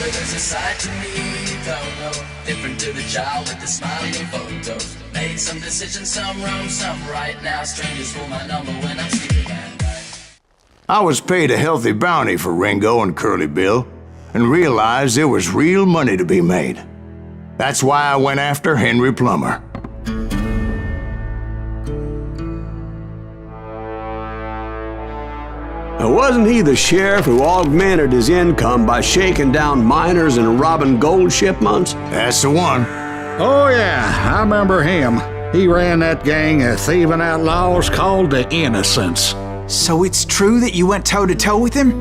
there's a side to me you don't know. Different to the child with the smiling photos. Made some decisions, some wrong, some right. Now strangers for my number when I'm sleeping at night. I was paid a healthy bounty for Ringo and Curly Bill, and realized there was real money to be made. That's why I went after Henry Plummer. Wasn't he the sheriff who augmented his income by shaking down miners and robbing gold shipments? That's the one. Oh yeah, I remember him. He ran that gang of thieving outlaws called the Innocents. So it's true that you went toe-to-toe with him?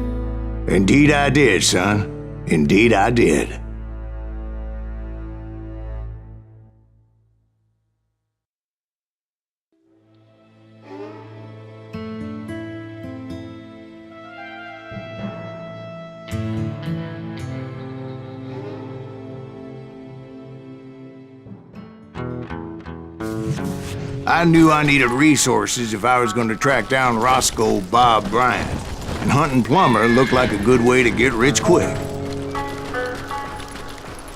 Indeed I did, son. Indeed I did. I knew I needed resources if I was going to track down Roscoe Bob Bryant, and hunting Plummer looked like a good way to get rich quick.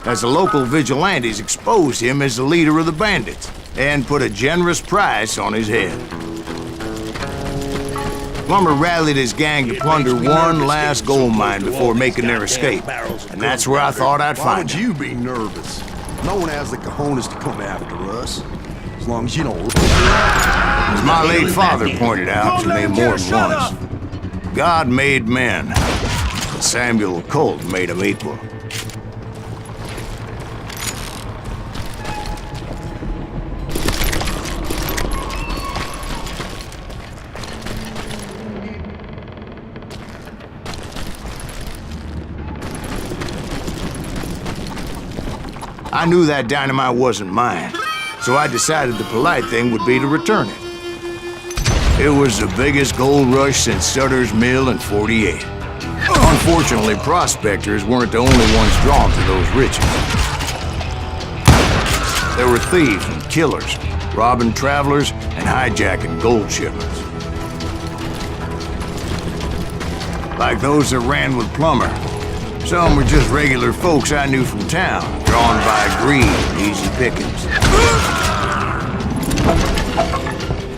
As the local vigilantes exposed him as the leader of the bandits, and put a generous price on his head. Plummer rallied his gang to plunder one last gold mine before making their escape, and that's where I thought I'd find him. Why would you be nervous? No one has the cojones to come after us. As long as you don't... As my late father pointed out to me more than once, God made men, but Samuel Colt made them equal. I knew that dynamite wasn't mine, so I decided the polite thing would be to return it. It was the biggest gold rush since Sutter's Mill in '48. Unfortunately, prospectors weren't the only ones drawn to those riches. There were thieves and killers, robbing travelers and hijacking gold shipments. Like those that ran with Plummer. Some were just regular folks I knew from town, drawn by greed and easy pickings.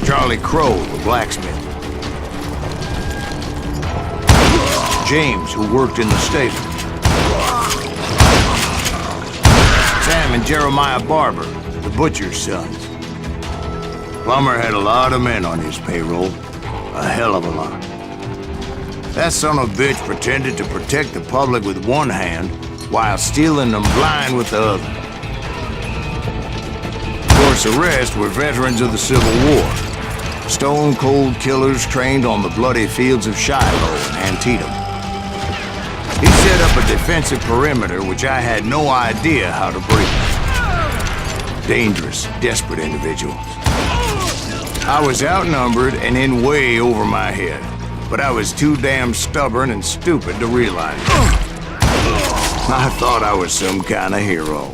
Charlie Crow, the blacksmith. James, who worked in the stable. Sam and Jeremiah Barber, the butcher's sons. Plummer had a lot of men on his payroll, a hell of a lot. That son of a bitch pretended to protect the public with one hand while stealing them blind with the other. Of course, the rest were veterans of the Civil War. Stone-cold killers trained on the bloody fields of Shiloh and Antietam. He set up a defensive perimeter which I had no idea how to breach. Dangerous, desperate individuals. I was outnumbered and in way over my head. But I was too damn stubborn and stupid to realize it. I thought I was some kind of hero.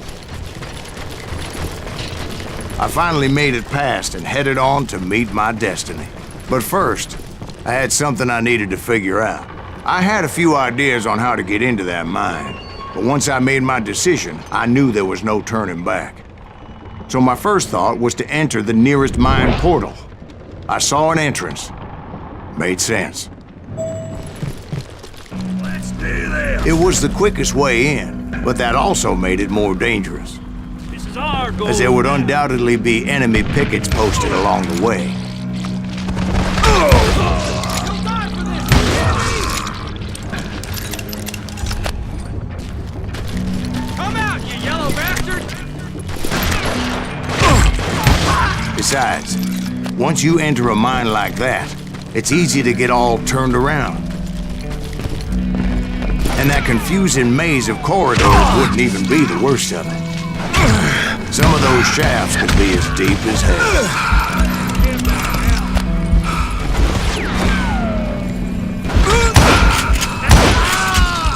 I finally made it past and headed on to meet my destiny. But first, I had something I needed to figure out. I had a few ideas on how to get into that mine, but once I made my decision, I knew there was no turning back. So my first thought was to enter the nearest mine portal. I saw an entrance. Made sense. Let's do this! It was the quickest way in, but that also made it more dangerous. This is our goal. As there would undoubtedly be enemy pickets posted along the way. Come out, you yellow bastard! Besides, once you enter a mine like that, it's easy to get all turned around. And that confusing maze of corridors wouldn't even be the worst of it. Some of those shafts could be as deep as hell.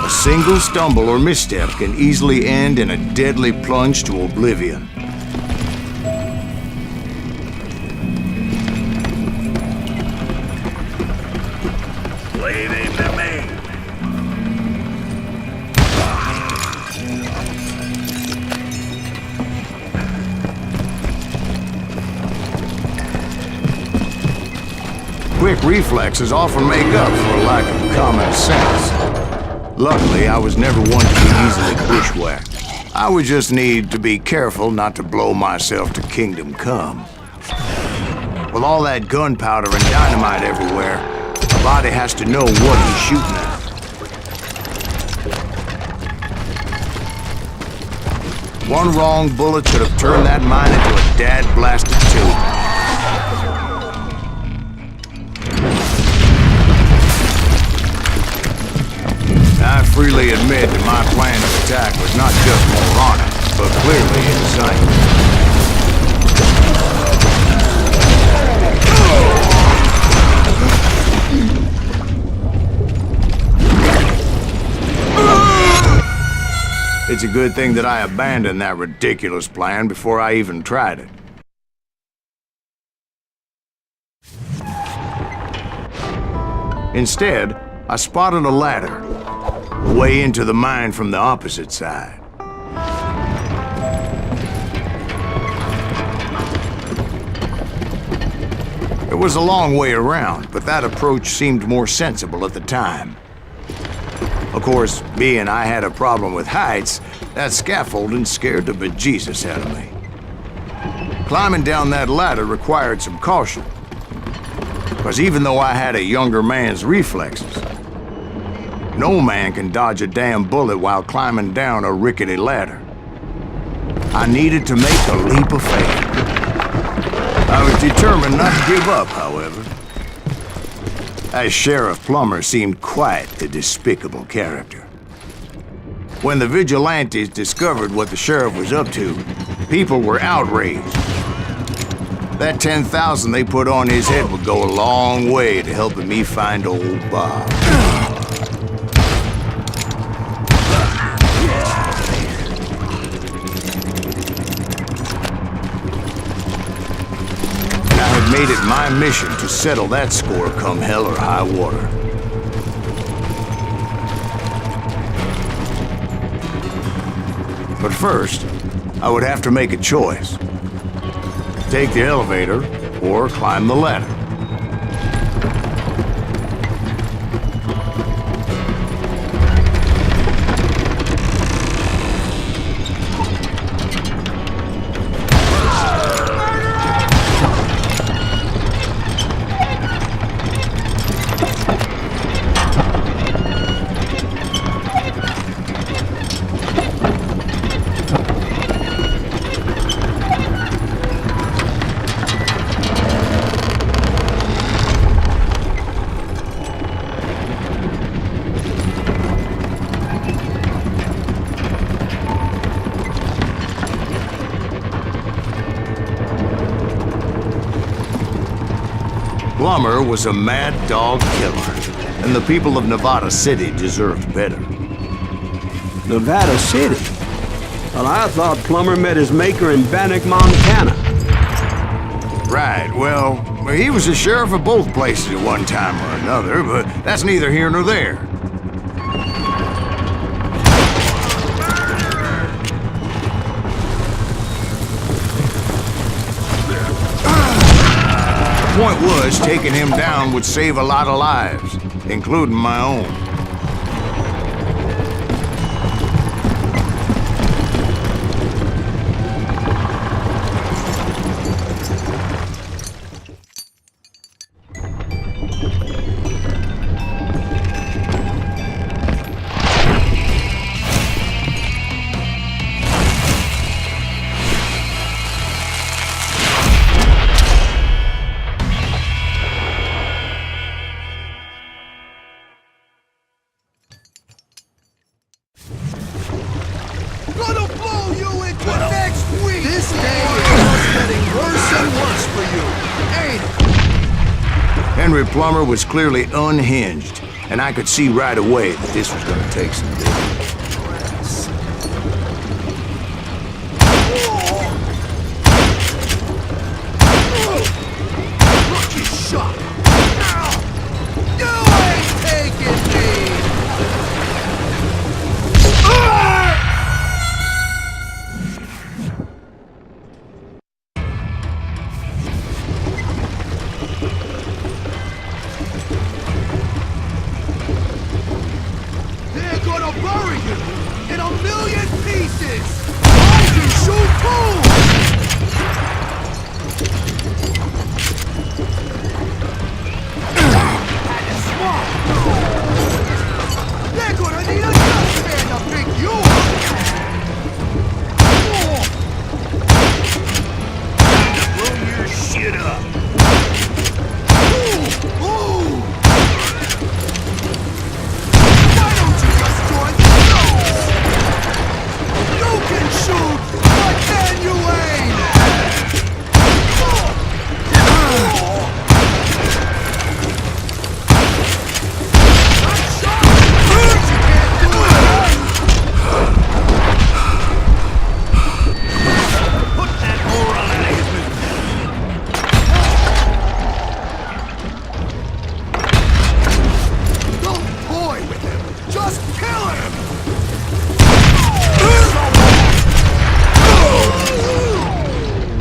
A single stumble or misstep can easily end in a deadly plunge to oblivion. quick reflexes often make up for a lack of common sense. Luckily, I was never one to be easily bushwhacked. I would just need to be careful not to blow myself to kingdom come. With all that gunpowder and dynamite everywhere, a body has to know what he's shooting at. One wrong bullet could have turned that mine into a dad-blasted tube. I freely admit that my plan of attack was not just moronic, but clearly insane. It's a good thing that I abandoned that ridiculous plan before I even tried it. Instead, I spotted a ladder, way into the mine from the opposite side. It was a long way around, but that approach seemed more sensible at the time. Of course, being I had a problem with heights, that scaffolding scared the bejesus out of me. Climbing down that ladder required some caution, because even though I had a younger man's reflexes, no man can dodge a damn bullet while climbing down a rickety ladder. I needed to make a leap of faith. I was determined not to give up, however. As Sheriff Plummer seemed quite a despicable character. When the vigilantes discovered what the sheriff was up to, people were outraged. That 10,000 they put on his head would go a long way to helping me find old Bob. I had made it my mission to settle that score come hell or high water. But first, I would have to make a choice. Take the elevator or climb the ladder. Plummer was a mad dog killer, and the people of Nevada City deserved better. Nevada City? Well, I thought Plummer met his maker in Bannock, Montana. Right, well, he was the sheriff of both places at one time or another, but that's neither here nor there. The point was, taking him down would save a lot of lives, including my own. Gonna blow you into next week! This day is just getting worse and worse for you, ain't it? Henry Plummer was clearly unhinged, and I could see right away that this was gonna take some doing. Rookie shot! You ain't taking me! gonna bury you in a million pieces! I can shoot too! They're gonna need a dustpan to pick you up! Blow your shit up! Ooh! Why don't you just join the nose? You can shoot, but can you aim?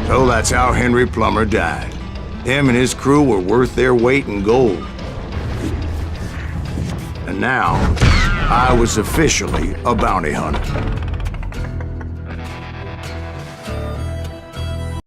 So that's how Henry Plummer died. Him and his crew were worth their weight in gold. And now, I was officially a bounty hunter.